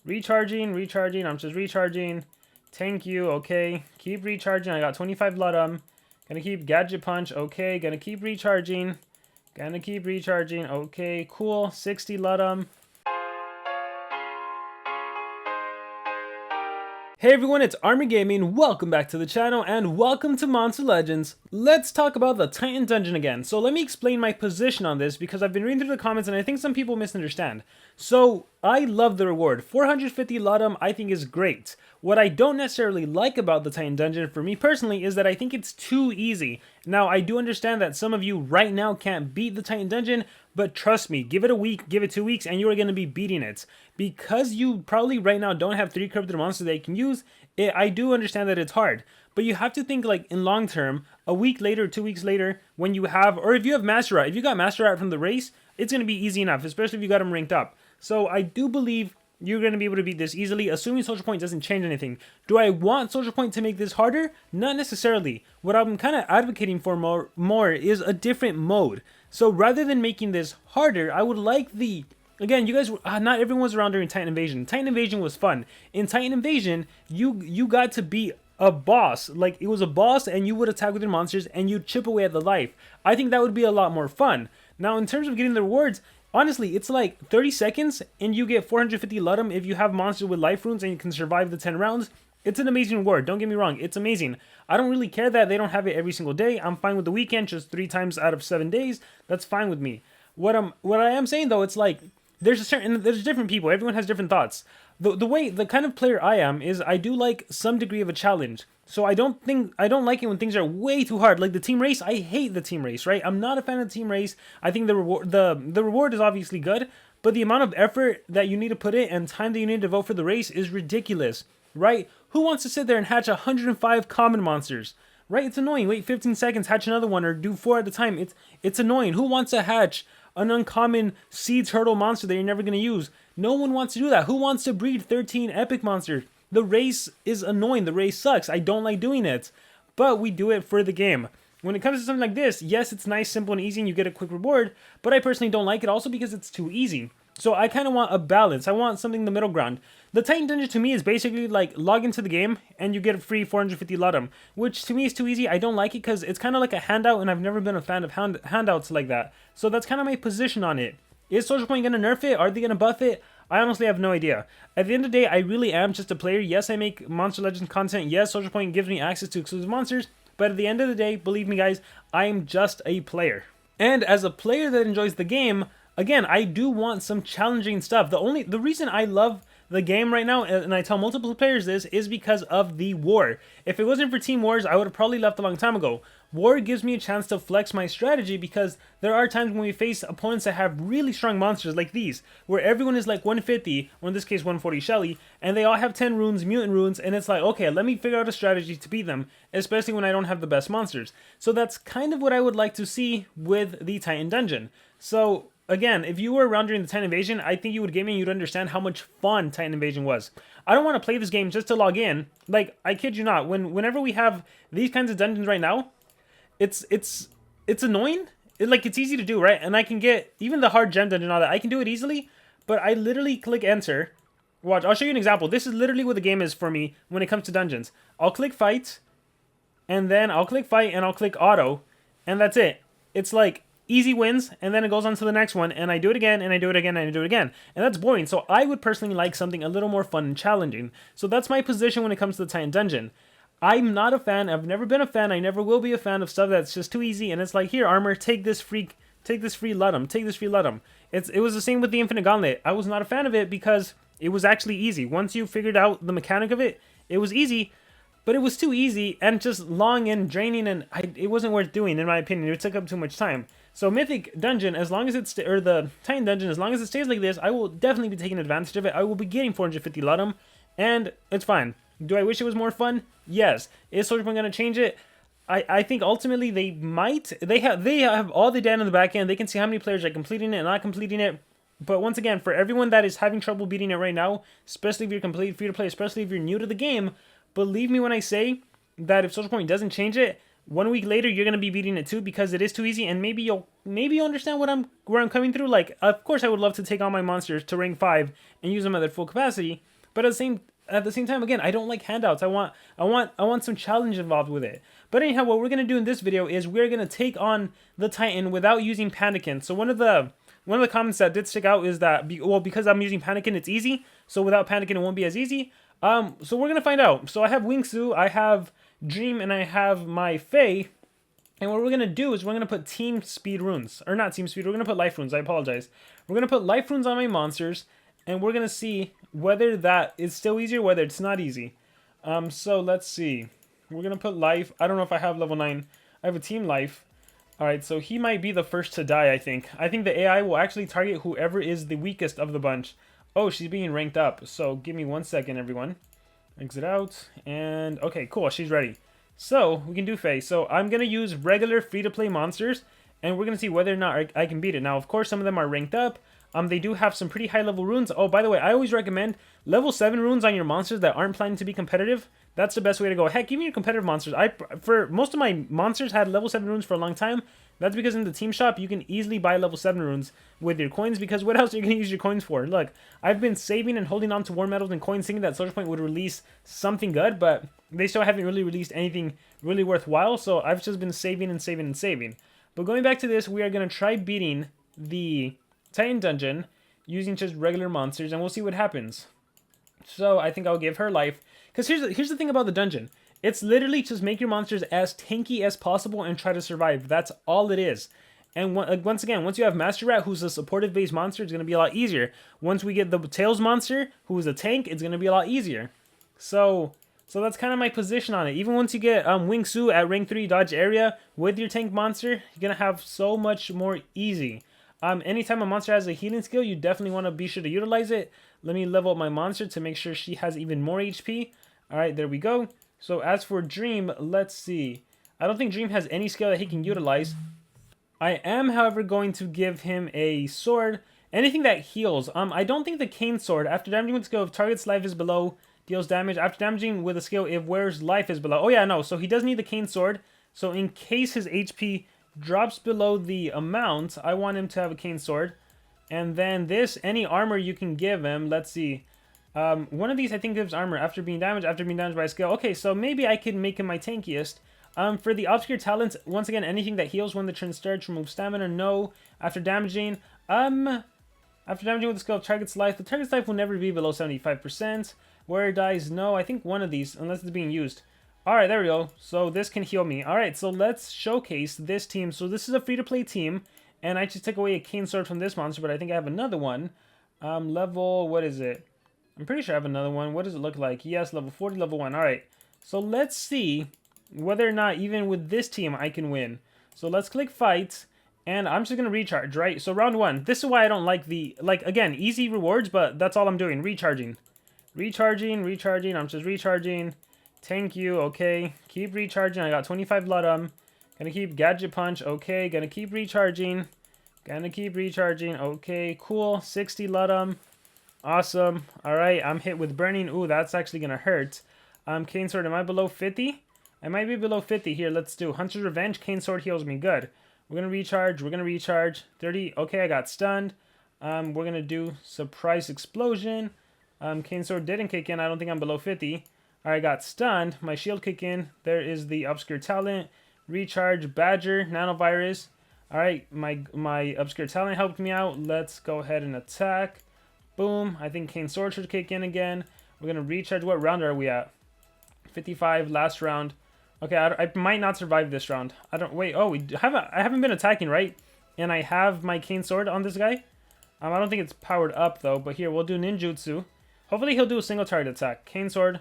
Recharging. I'm just recharging. Thank you. Okay. Keep recharging. I got 25 Ludum. Gonna keep Gadget Punch. Okay. Gonna keep recharging. Okay. Cool. 60 Ludum. Hey everyone, it's Army Gaming. Welcome back to the channel and welcome to Monster Legends. Let's talk about the Titan Dungeon again. So let me explain my position on this because I've been reading through the comments and I think some people misunderstand. So I love the reward. 450 Ludum I think is great. What I don't necessarily like about the Titan Dungeon for me personally is that I think it's too easy. Now I do understand that some of you right now can't beat the Titan Dungeon, but trust me, give it a week, give it 2 weeks, and you are going to be beating it. Because you probably right now don't have 3 corrupted monsters that you can use, I do understand that it's hard. But you have to think like in long term, a week later, 2 weeks later, when you have, or if you have Master Rat, if you got Master Rat from the race, it's going to be easy enough, especially if you got him ranked up. So I do believe you're going to be able to beat this easily, assuming SocialPoint doesn't change anything. Do I want SocialPoint to make this harder? Not necessarily. What I'm kind of advocating for more is a different mode. So rather than making this harder, I would like the... Again, you guys, not everyone was around during Titan Invasion. Titan Invasion was fun. In Titan Invasion, you got to be a boss. Like, it was a boss and you would attack with your monsters and you'd chip away at the life. I think that would be a lot more fun. Now, in terms of getting the rewards, honestly, it's like 30 seconds and you get 450 Ludum if you have monsters with life runes and you can survive the 10 rounds. It's an amazing reward, don't get me wrong, it's amazing. I don't really care that they don't have it every single day. I'm fine with the weekend, just 3 times out of 7 days. That's fine with me. What I am saying though, it's like, there's different people, everyone has different thoughts. The kind of player I am is I do like some degree of a challenge. So I don't like it when things are way too hard. Like the team race, I hate the team race, right? I'm not a fan of the team race. I think the reward is obviously good, but the amount of effort that you need to put in and time that you need to devote for the race is ridiculous, right? Who wants to sit there and hatch 105 common monsters? Right? It's annoying. Wait 15 seconds, hatch another one, or do 4 at a time. It's annoying. Who wants to hatch an uncommon sea turtle monster that you're never going to use? No one wants to do that. Who wants to breed 13 epic monsters? The race is annoying. The race sucks. I don't like doing it. But we do it for the game. When it comes to something like this, yes, it's nice, simple, and easy, and you get a quick reward, but I personally don't like it also because it's too easy. So I kind of want a balance. I want something in the middle ground. The Titan Dungeon to me is basically like log into the game and you get a free 450 Ludum, which to me is too easy. I don't like it because it's kind of like a handout and I've never been a fan of handouts like that. So that's kind of my position on it. Is SocialPoint going to nerf it? Are they going to buff it? I honestly have no idea. At the end of the day, I really am just a player. Yes, I make Monster Legends content. Yes, SocialPoint gives me access to exclusive monsters. But at the end of the day, believe me guys, I am just a player. And as a player that enjoys the game, again, I do want some challenging stuff. The reason I love the game right now, and I tell multiple players this, is because of the war. If it wasn't for Team Wars, I would have probably left a long time ago. War gives me a chance to flex my strategy because there are times when we face opponents that have really strong monsters like these, where everyone is like 150, or in this case 140 Shelly, and they all have 10 runes, mutant runes, and it's like, okay, let me figure out a strategy to beat them, especially when I don't have the best monsters. So that's kind of what I would like to see with the Titan Dungeon. So again, if you were around during the Titan Invasion, I think you would game and you'd understand how much fun Titan Invasion was. I don't want to play this game just to log in. Like, I kid you not, whenever we have these kinds of dungeons right now, it's annoying. It's easy to do, right? And I can get, even the hard gem dungeon and all that, I can do it easily, but I literally click enter. Watch, I'll show you an example. This is literally what the game is for me when it comes to dungeons. I'll click fight, and then I'll click fight, and I'll click auto, and that's it. It's like, easy wins, and then it goes on to the next one, and I do it again, and I do it again, and I do it again. And that's boring, so I would personally like something a little more fun and challenging. So that's my position when it comes to the Titan Dungeon. I'm not a fan, I've never been a fan, I never will be a fan of stuff that's just too easy, and it's like, here, armor, take this free Ludum. It was the same with the Infinite Gauntlet. I was not a fan of it because it was actually easy. Once you figured out the mechanic of it, it was easy, but it was too easy and just long and draining, and it wasn't worth doing, in my opinion. It took up too much time. So Mythic Dungeon, as long as it's, or the Titan Dungeon, as long as it stays like this, I will definitely be taking advantage of it. I will be getting 450 Ludum, and it's fine. Do I wish it was more fun? Yes. Is SocialPoint going to change it? I think ultimately they might. They have all the data in the back end. They can see how many players are completing it and not completing it. But once again, for everyone that is having trouble beating it right now, especially if you're complete free to play, especially if you're new to the game, believe me when I say that if SocialPoint doesn't change it, 1 week later you're gonna be beating it too, because it is too easy. And maybe you'll understand where I'm coming through. Like, of course I would love to take on my monsters to rank 5 and use them at their full capacity, but at the same time, again, I don't like handouts. I want some challenge involved with it. But anyhow, what we're gonna do in this video is we're gonna take on the Titan without using Panikin. So one of the comments that did stick out is that because I'm using Panikin, it's easy. So without Panikin, it won't be as easy. So we're gonna find out. So I have Wingsu, I have Dream, and I have my Faye. And what we're gonna do is we're gonna put team speed runes, or not team speed. We're gonna put life runes. I apologize. We're gonna put life runes on my monsters, and we're gonna see whether that is still easier, whether it's not easy. So let's see. We're gonna put life. I don't know if I have level 9. I have a team life. All right, so he might be the first to die. I think the AI will actually target whoever is the weakest of the bunch. Oh, she's being ranked up. So give me 1 second, everyone. Exit out, and okay, cool. She's ready. So we can do Faye. So I'm gonna use regular free-to-play monsters, and we're gonna see whether or not I can beat it. Now, of course, some of them are ranked up. They do have some pretty high-level runes. Oh, by the way, I always recommend level 7 runes on your monsters that aren't planning to be competitive. That's the best way to go. Heck, even your competitive monsters. For most of my monsters had level 7 runes for a long time. That's because in the team shop, you can easily buy level 7 runes with your coins, because what else are you going to use your coins for? Look, I've been saving and holding on to war medals and coins thinking that SocialPoint would release something good, but they still haven't really released anything really worthwhile, so I've just been saving and saving and saving. But going back to this, we are going to try beating the Titan dungeon using just regular monsters, and we'll see what happens. So I think I'll give her life, because here's the thing about the dungeon. It's literally just make your monsters as tanky as possible and try to survive. That's all it is. And once again, once you have Master Rat, who's a supportive based monster, it's going to be a lot easier. Once we get the Tails monster, who's a tank, it's going to be a lot easier. So that's kind of my position on it. Even once you get Wingsu at rank 3 dodge area with your tank monster, you're going to have so much more easy. Anytime a monster has a healing skill, you definitely want to be sure to utilize it. Let me level up my monster to make sure she has even more HP. Alright, there we go. So as for Dream, let's see. I don't think Dream has any skill that he can utilize. I am, however, going to give him a sword. Anything that heals. I don't think the Cane Sword, after damaging with the skill, if target's life is below, deals damage. After damaging with a skill, if wearer's life is below. Oh yeah, no. So he does need the Cane Sword. So in case his HP drops below the amount, I want him to have a Cane Sword. And then this, any armor you can give him. Let's see. One of these I think gives armor after being damaged by a skill. Okay, so maybe I can make him my tankiest. For the obscure talents, once again, anything that heals when the turn starts, remove stamina. No. After damaging with the skill of target's life, the target's life will never be below 75%. Where it dies, no. I think one of these, unless it's being used. Alright, there we go. So this can heal me. Alright, so let's showcase this team. So this is a free-to-play team, and I just took away a Cane Sword from this monster, but I think I have another one. Level, what is it? I'm pretty sure I have another one. What does it look like? Yes, level 40, level 1. Alright, so let's see whether or not even with this team I can win. So let's click fight, and I'm just going to recharge, right? So round 1. This is why I don't like again, easy rewards, but that's all I'm doing. Recharging. I'm just recharging. Thank you, okay. Keep recharging. I got 25 Ludum. Gonna keep Gadget Punch, okay. Gonna keep recharging. Okay, cool. 60 Ludum. Awesome. Alright, I'm hit with Burning. Ooh, that's actually gonna hurt. Cane Sword, am I below 50? I might be below 50. Here, let's do Hunter's Revenge. Cane Sword heals me. Good. We're gonna recharge. 30. Okay, I got stunned. We're gonna do Surprise Explosion. Cane Sword didn't kick in. I don't think I'm below 50. Alright, got stunned. My shield kick in. There is the Obscure Talent. Recharge. Badger. Nanovirus. Alright, my Obscure Talent helped me out. Let's go ahead and attack. Boom. I think Cane Sword should kick in again. We're going to recharge. What round are we at? 55, last round. Okay, I might not survive this round. I don't... Wait, oh, I haven't been attacking, right? And I have my Cane Sword on this guy. I don't think it's powered up, though. But here, we'll do Ninjutsu. Hopefully, he'll do a single target attack. Cane Sword.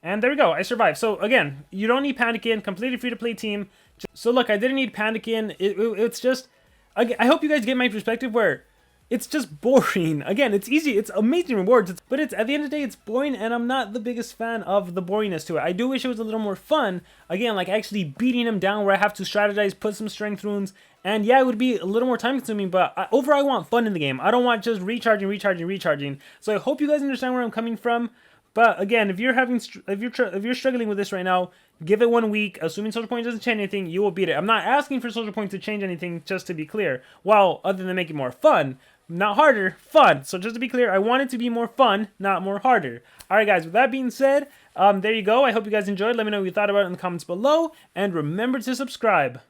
And there we go. I survived. So, again, you don't need Panikin. Completely free-to-play team. So, look, I didn't need Panikin. It's just... I hope you guys get my perspective where... It's just boring. Again, it's easy. It's amazing rewards. But it's at the end of the day, it's boring, and I'm not the biggest fan of the boringness to it. I do wish it was a little more fun. Again, like actually beating him down where I have to strategize, put some strength runes, and yeah, it would be a little more time consuming, but overall, I want fun in the game. I don't want just recharging. So I hope you guys understand where I'm coming from. But again, if you're struggling with this right now, give it 1 week. Assuming SocialPoint doesn't change anything, you will beat it. I'm not asking for SocialPoint to change anything, just to be clear. Well, other than make it more fun, not harder, fun. So just to be clear, I want it to be more fun, not more harder. All right, guys. With that being said, there you go. I hope you guys enjoyed. Let me know what you thought about it in the comments below, and remember to subscribe.